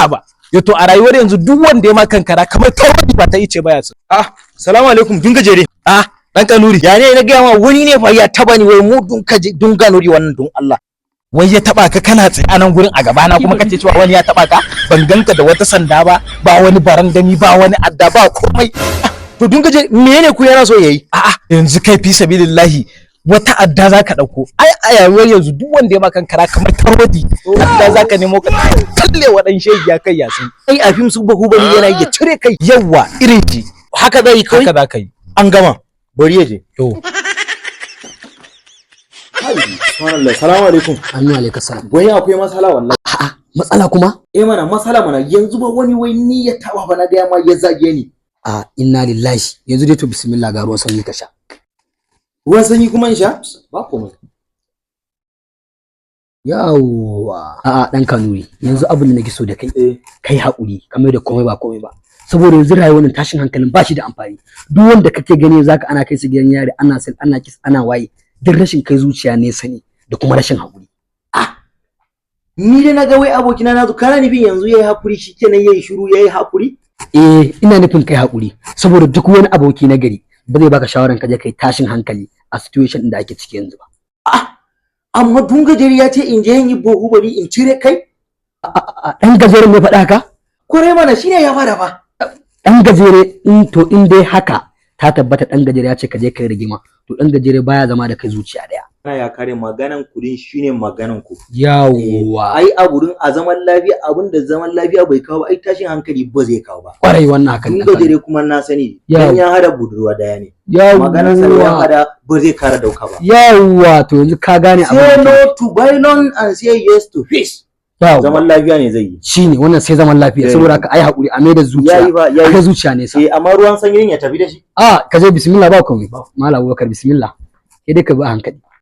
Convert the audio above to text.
haba yato a rayuwar yanzu duk wanda ya ma kankara kamar tawadi ba ta ice baya su. Salamu alaikum dun gajere. Dan kanuri Ya ne na gaya ma wani ne fa ya taba ni wai mu dun ganuri wannan dun Allah. wai ya taba ka kana tsaye a nan gurin a gaba na kuma kace cewa wani ya taba ka, ban ganka da wata sanda ba, ba wani barandami, ba wani adda, ba komai. To dun gajere menene ku yana so yayi? Yanzu kai fi sabilillahi wata adda zaka dauko. Ai a yayuwar yanzu duk wanda ya ma kankara kamar tarwadi adda zaka nemo ka kalle wadan shegi ya kai yasin. Ai a fim su bahu bani yana ya cire kai. Yawa irin ji Haka zai kai. haka zaka yi. An gama. Bari ya je. To Subhanallah. Salamu alaikum. Annu alaikum salam. Wai akwai masala wallahi. Matsala kuma? Mana masala mana yanzu ba wani wai ni ya taba ba na gaya ma ya zage ni. Inna lillahi. Yanzu dai to bismillah ga ruwan sanyi ka sha. Ruwan sanyi kuma in sha? Ba komai. Yawwa. Dan kanuri. Yanzu abin da nake so da kai. Kai haƙuri kamar da komai ba. Saboda yanzu rayuwar nan tashin hankalin ba shi da amfani. Duk wanda kake gani zaka ana kai su gidan yari, ana sel, ana kis, ana waye. Duk rashin kai zuciya ne sani da kuma rashin haƙuri. Ni dai naga wai abokina na zo kana nufin yanzu yayi hakuri shikenan yayi shiru yayi hakuri? Ina nufin kai haƙuri saboda duk wani aboki na gari ba zai baka shawaran ka je kai tashin hankali a situation din da ake ciki yanzu ba. Amma dun gajeri ya ce in je yin bohu bari in cire kai? Dan gajeren ne faɗa haka? Kore mana shine ya fara fa. Dan gajere in dai haka ta tabbata dan gajere ya ce ka je kai rigima to dan gajere baya zama da kai zuciya daya. Ya kare maganan kudin shine maganan ku. Yawwa. Ai a gurin a zaman lafiya abinda zaman lafiya bai kawo ba ai tashin hankali ba zai kawo ba. Kwarai wannan hakan. Dun gajere kuma na sani dan ya hada budurwa daya ne. Maganar sa ya hada ba zai kara dauka ba. Yawwa to yanzu ka gane abin. Say no to violence and say yes to peace. Zaman lafiya ne zai yi. Shine wannan sai zaman lafiya saboda ka ai hakuri a mai da zuciya. Kai zuciya ne sa. Amma ruwan sanyin ya tafi da shi. Ka je bismillah ba komai. Malam Abubakar bismillah. Sai dai ka bi a hankali.